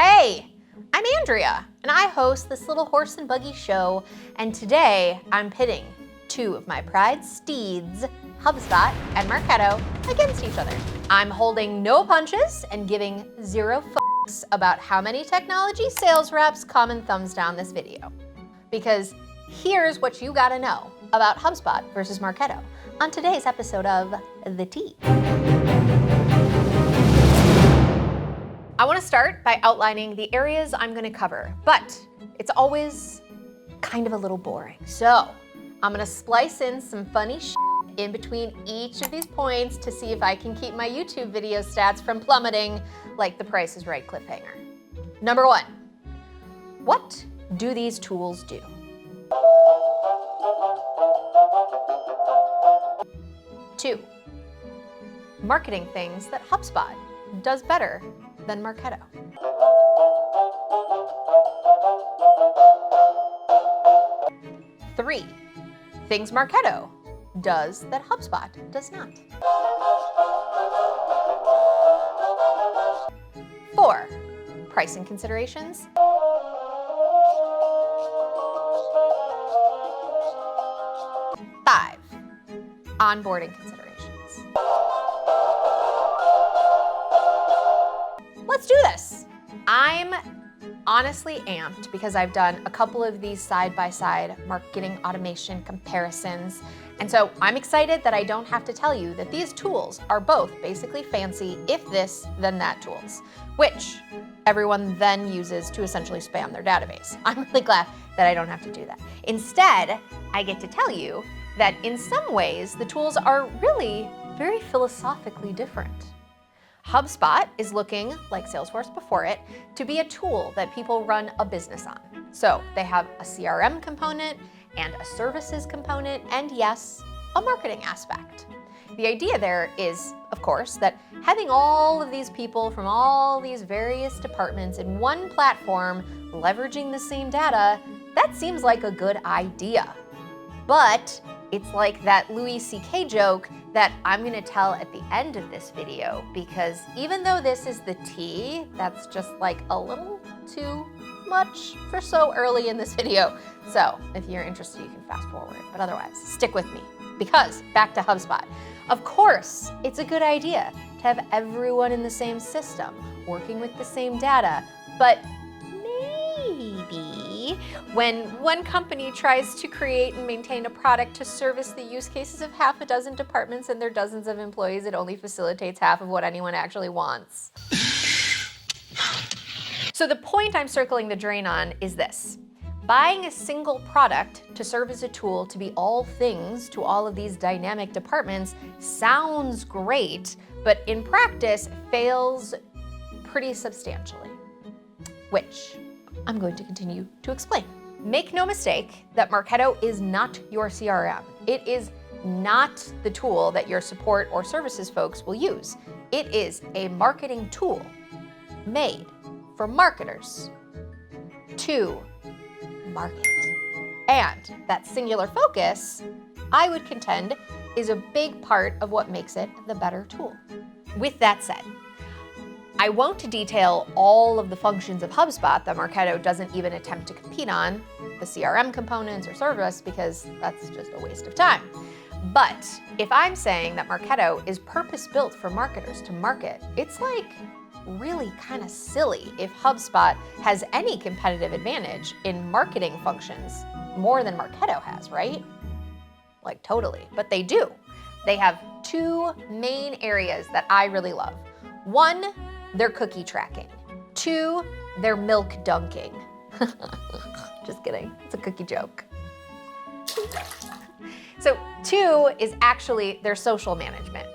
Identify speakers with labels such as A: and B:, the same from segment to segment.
A: Hey, I'm Andrea, and I host this little horse and buggy show, and today I'm pitting two of my pride steeds, Hubspot and Marketo, against each other. I'm holding no punches and giving zero fucks about how many technology sales reps comment thumbs down this video. Because here's what you gotta know about Hubspot versus Marketo on today's episode of The Tea. I want to start by outlining the areas I'm going to cover, but it's always kind of a little boring. So I'm going to splice in some funny shit in between each of these points to see if I can keep my YouTube video stats from plummeting like the Price is Right cliffhanger. Number one, what do these tools do? Two, marketing things that HubSpot does better than Marketo. Three, things Marketo does that HubSpot does not. Four, pricing considerations. Five, onboarding considerations. Let's do this. I'm honestly amped because I've done a couple of these side-by-side marketing automation comparisons. And so I'm excited that I don't have to tell you that these tools are both basically fancy if this, then that tools, which everyone then uses to essentially spam their database. I'm really glad that I don't have to do that. Instead, I get to tell you that in some ways, the tools are really very philosophically different. HubSpot is looking, like Salesforce before it, to be a tool that people run a business on. So they have a CRM component and a services component, and yes, a marketing aspect. The idea there is, of course, that having all of these people from all these various departments in one platform, leveraging the same data, that seems like a good idea. But it's like that Louis C.K. joke that I'm gonna tell at the end of this video, because even though this is the tea, that's just like a little too much for so early in this video. So if you're interested, you can fast forward, but otherwise stick with me, because back to HubSpot. Of course, it's a good idea to have everyone in the same system, working with the same data, but maybe when one company tries to create and maintain a product to service the use cases of half a dozen departments and their dozens of employees, it only facilitates half of what anyone actually wants. So the point I'm circling the drain on is this. Buying a single product to serve as a tool to be all things to all of these dynamic departments sounds great, but in practice fails pretty substantially, which I'm going to continue to explain. Make no mistake that Marketo is not your CRM. It is not the tool that your support or services folks will use. It is a marketing tool made for marketers to market. And that singular focus, I would contend, is a big part of what makes it the better tool. With that said, I won't detail all of the functions of HubSpot that Marketo doesn't even attempt to compete on, the CRM components or service, because that's just a waste of time. But if I'm saying that Marketo is purpose-built for marketers to market, it's like really kind of silly if HubSpot has any competitive advantage in marketing functions more than Marketo has, right? Like totally, but they do. They have two main areas that I really love. One, their cookie tracking. Two, their milk dunking. Just kidding, it's a cookie joke. So two is actually their social management.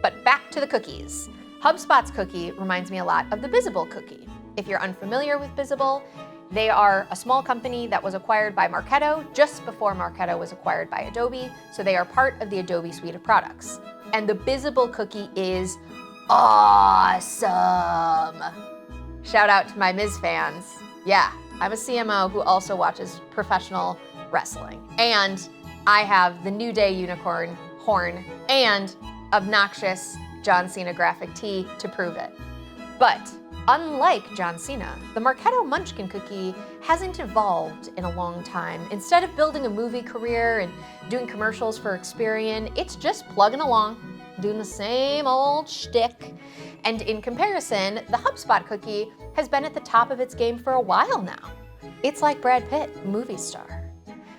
A: But back to the cookies. HubSpot's cookie reminds me a lot of the Bizible cookie. If you're unfamiliar with Bizible, they are a small company that was acquired by Marketo just before Marketo was acquired by Adobe, so they are part of the Adobe suite of products. And the Bizible cookie is awesome. Shout out to my Miz fans. Yeah, I'm a CMO who also watches professional wrestling. And I have the New Day unicorn horn and obnoxious John Cena graphic tee to prove it. But Unlike John Cena, the Marketo Munchkin cookie hasn't evolved in a long time. Instead of building a movie career and doing commercials for Experian, it's just plugging along, doing the same old shtick. And in comparison, the Hubspot cookie has been at the top of its game for a while now. It's like Brad Pitt, movie star.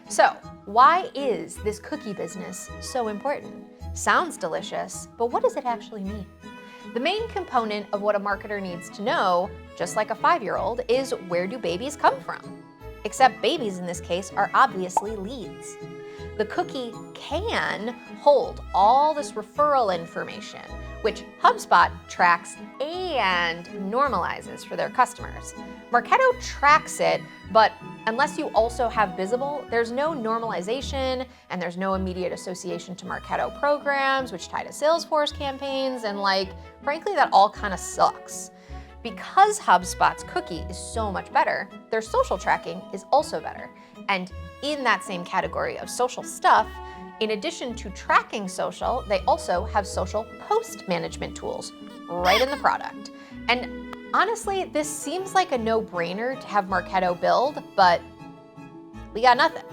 A: So, why is this cookie business so important? Sounds delicious, but what does it actually mean? The main component of what a marketer needs to know, just like a 5-year-old, is where do babies come from? Except babies in this case are obviously leads. The cookie can hold all this referral information, which HubSpot tracks and normalizes for their customers. Marketo tracks it, but unless you also have Bizible, there's no normalization and there's no immediate association to Marketo programs, which tie to Salesforce campaigns, and frankly, that all kind of sucks. Because HubSpot's cookie is so much better, their social tracking is also better. And in that same category of social stuff, in addition to tracking social, they also have social post management tools right in the product. And honestly, this seems like a no-brainer to have Marketo build, but we got nothing.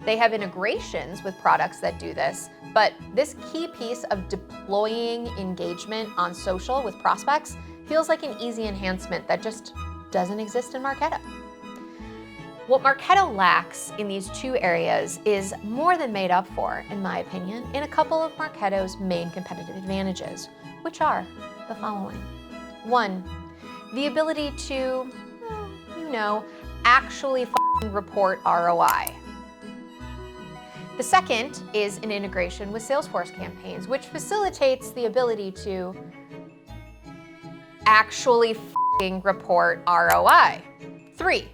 A: They have integrations with products that do this, but this key piece of deploying engagement on social with prospects feels like an easy enhancement that just doesn't exist in Marketo. What Marketo lacks in these two areas is more than made up for, in my opinion, in a couple of Marketo's main competitive advantages, which are the following. 1, the ability to, actually report ROI. The second is an integration with Salesforce campaigns, which facilitates the ability to actually report ROI. 3,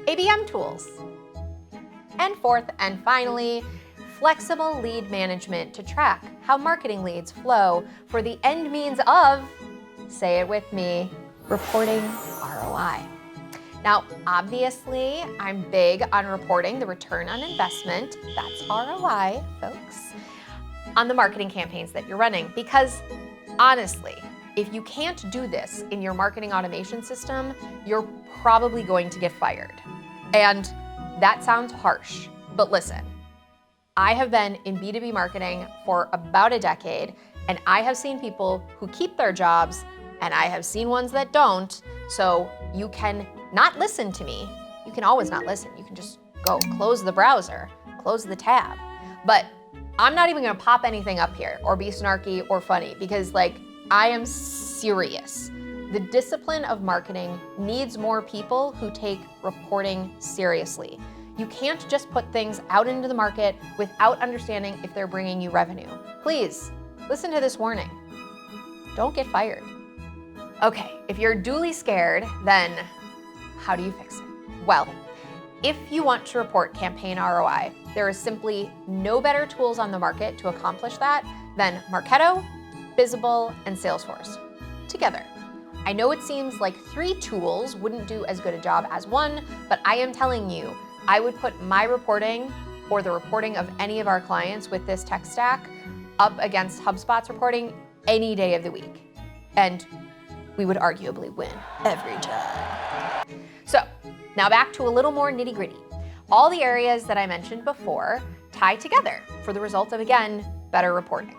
A: Abm Tools. And 4th and finally, flexible lead management to track how marketing leads flow for the end means of, say it with me, reporting ROI. Now, obviously, I'm big on reporting the return on investment, that's ROI, folks, on the marketing campaigns that you're running, because honestly, if you can't do this in your marketing automation system, you're probably going to get fired. And that sounds harsh, but listen, I have been in B2B marketing for about a decade, and I have seen people who keep their jobs, and I have seen ones that don't, so you can not listen to me. You can always not listen. You can just go close the browser, close the tab. But I'm not even gonna pop anything up here or be snarky or funny because I am serious. The discipline of marketing needs more people who take reporting seriously. You can't just put things out into the market without understanding if they're bringing you revenue. Please, listen to this warning. Don't get fired. Okay, if you're duly scared, then how do you fix it? Well, if you want to report campaign ROI, there is simply no better tools on the market to accomplish that than Marketo, Bizible, and Salesforce together. I know it seems like 3 tools wouldn't do as good a job as one, but I am telling you, I would put my reporting or the reporting of any of our clients with this tech stack up against HubSpot's reporting any day of the week. And we would arguably win every time. So now back to a little more nitty-gritty. All the areas that I mentioned before tie together for the result of, again, better reporting.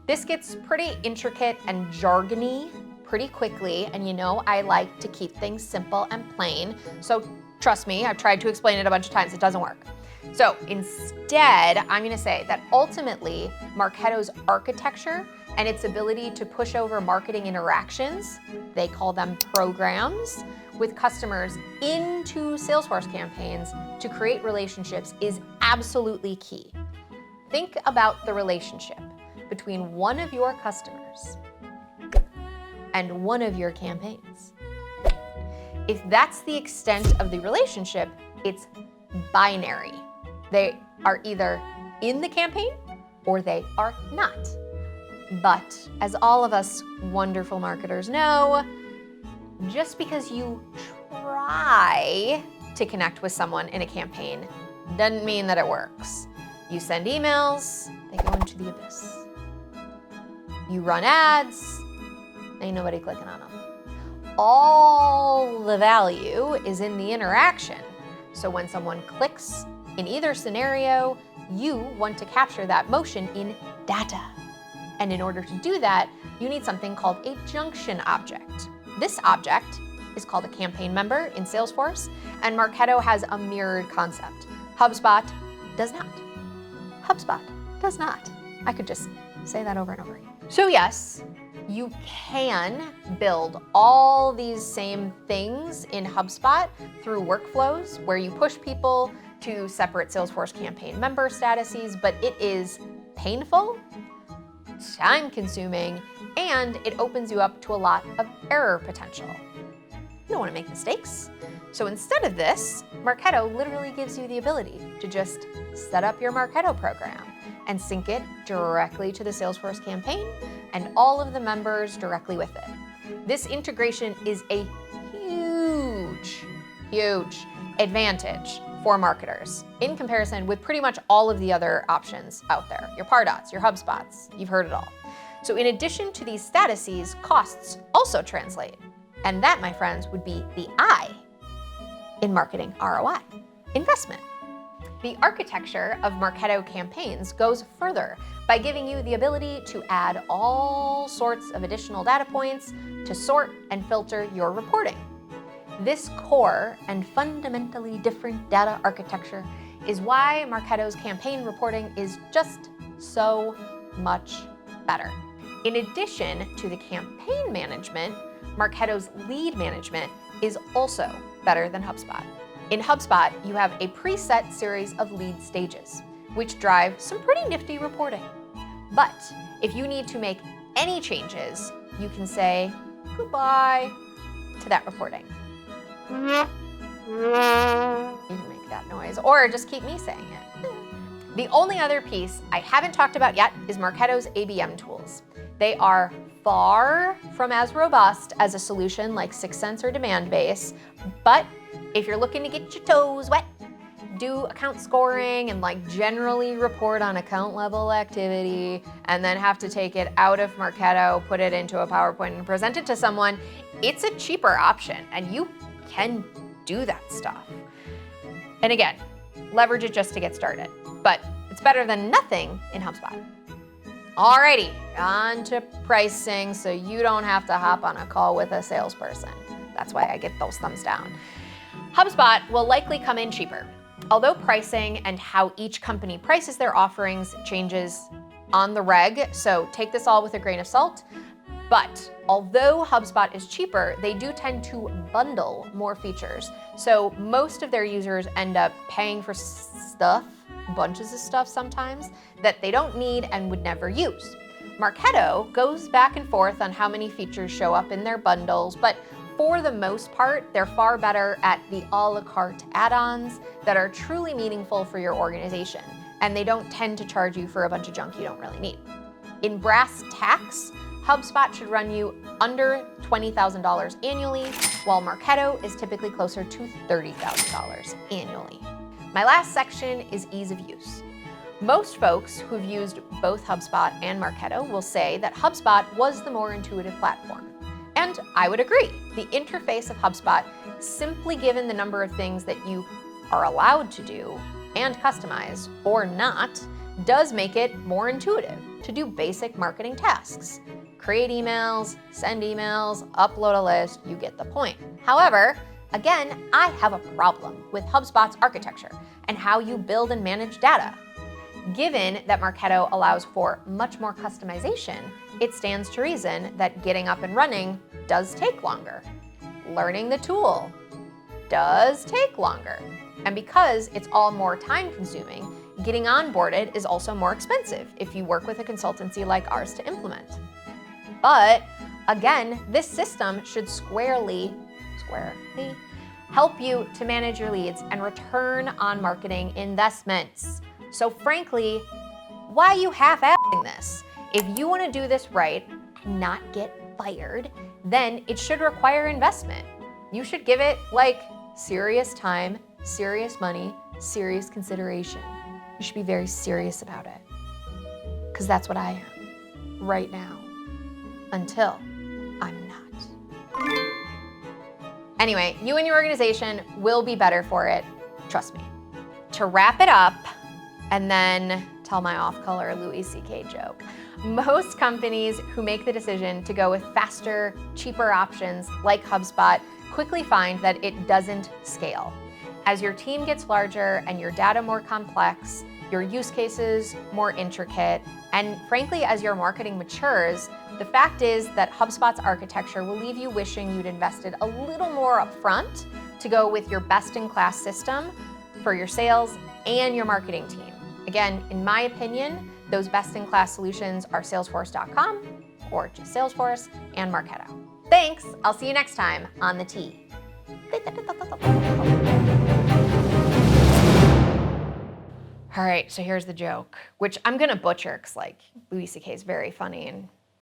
A: This gets pretty intricate and jargony pretty quickly, and I like to keep things simple and plain. So trust me, I've tried to explain it a bunch of times, it doesn't work. So instead, I'm gonna say that ultimately, Marketo's architecture and its ability to push over marketing interactions, they call them programs, with customers into Salesforce campaigns to create relationships is absolutely key. Think about the relationship between one of your customers and one of your campaigns. If that's the extent of the relationship, it's binary. They are either in the campaign or they are not. But as all of us wonderful marketers know, just because you try to connect with someone in a campaign doesn't mean that it works. You send emails, they go into the abyss. You run ads, ain't nobody clicking on them. all the value is in the interaction. So when someone clicks in either scenario, you want to capture that motion in data. And in order to do that, you need something called a junction object. This object is called a campaign member in Salesforce, and Marketo has a mirrored concept. HubSpot does not. HubSpot does not. I could just say that over and over again. So yes, you can build all these same things in HubSpot through workflows where you push people to separate Salesforce campaign member statuses, but it is painful, time-consuming, and it opens you up to a lot of error potential. You don't want to make mistakes. So instead of this, Marketo literally gives you the ability to just set up your Marketo program and sync it directly to the Salesforce campaign and all of the members directly with it. This integration is a huge advantage for marketers in comparison with pretty much all of the other options out there. Your Pardots, your HubSpots, you've heard it all. So in addition to these statuses, costs also translate. And that, my friends, would be the I in marketing ROI, investment. The architecture of Marketo campaigns goes further by giving you the ability to add all sorts of additional data points to sort and filter your reporting. This core and fundamentally different data architecture is why Marketo's campaign reporting is just so much better. In addition to the campaign management, Marketo's lead management is also better than HubSpot. In HubSpot, you have a preset series of lead stages, which drive some pretty nifty reporting. But if you need to make any changes, you can say goodbye to that reporting. You can make that noise, or just keep me saying it. The only other piece I haven't talked about yet is Marketo's Abm Tools. They are far from as robust as a solution like 6sense or Demandbase, but if you're looking to get your toes wet, do account scoring and like generally report on account level activity, and then have to take it out of Marketo, put it into a PowerPoint and present it to someone, it's a cheaper option and you can do that stuff. And again, leverage it just to get started, but it's better than nothing in HubSpot. Alrighty, on to pricing so you don't have to hop on a call with a salesperson. That's why I get those thumbs down. HubSpot will likely come in cheaper. Although pricing and how each company prices their offerings changes on the reg, so take this all with a grain of salt. But although HubSpot is cheaper, they do tend to bundle more features. So most of their users end up paying for stuff, bunches of stuff sometimes, that they don't need and would never use. Marketo goes back and forth on how many features show up in their bundles, but for the most part, they're far better at the a la carte add-ons that are truly meaningful for your organization, and they don't tend to charge you for a bunch of junk you don't really need. In brass tacks, HubSpot should run you under $20,000 annually, while Marketo is typically closer to $30,000 annually. My last section is ease of use. Most folks who've used both HubSpot and Marketo will say that HubSpot was the more intuitive platform. And I would agree. The interface of HubSpot, simply given the number of things that you are allowed to do and customize or not, does make it more intuitive to do basic marketing tasks. Create emails, send emails, upload a list, you get the point. However, again, I have a problem with HubSpot's architecture and how you build and manage data. Given that Marketo allows for much more customization, it stands to reason that getting up and running does take longer. Learning the tool does take longer. And because it's all more time-consuming, getting onboarded is also more expensive if you work with a consultancy like ours to implement. But again, this system should squarely help you to manage your leads and return on marketing investments. So frankly, why are you half-assing this? If you want to do this right and not get fired, then it should require investment. You should give it like serious time, serious money, serious consideration. You should be very serious about it. Because that's what I am right now, until I'm not. Anyway, you and your organization will be better for it. Trust me. To wrap it up, and then tell my off-color Louis C.K. joke. Most companies who make the decision to go with faster, cheaper options like HubSpot quickly find that it doesn't scale. As your team gets larger and your data more complex, your use cases more intricate, and frankly, as your marketing matures, the fact is that HubSpot's architecture will leave you wishing you'd invested a little more upfront to go with your best-in-class system for your sales and your marketing team. Again, in my opinion, those best-in-class solutions are Salesforce.com, or just Salesforce, and Marketo. Thanks, I'll see you next time on The Tea. All right, so here's the joke, which I'm gonna butcher because Louis C.K. is very funny and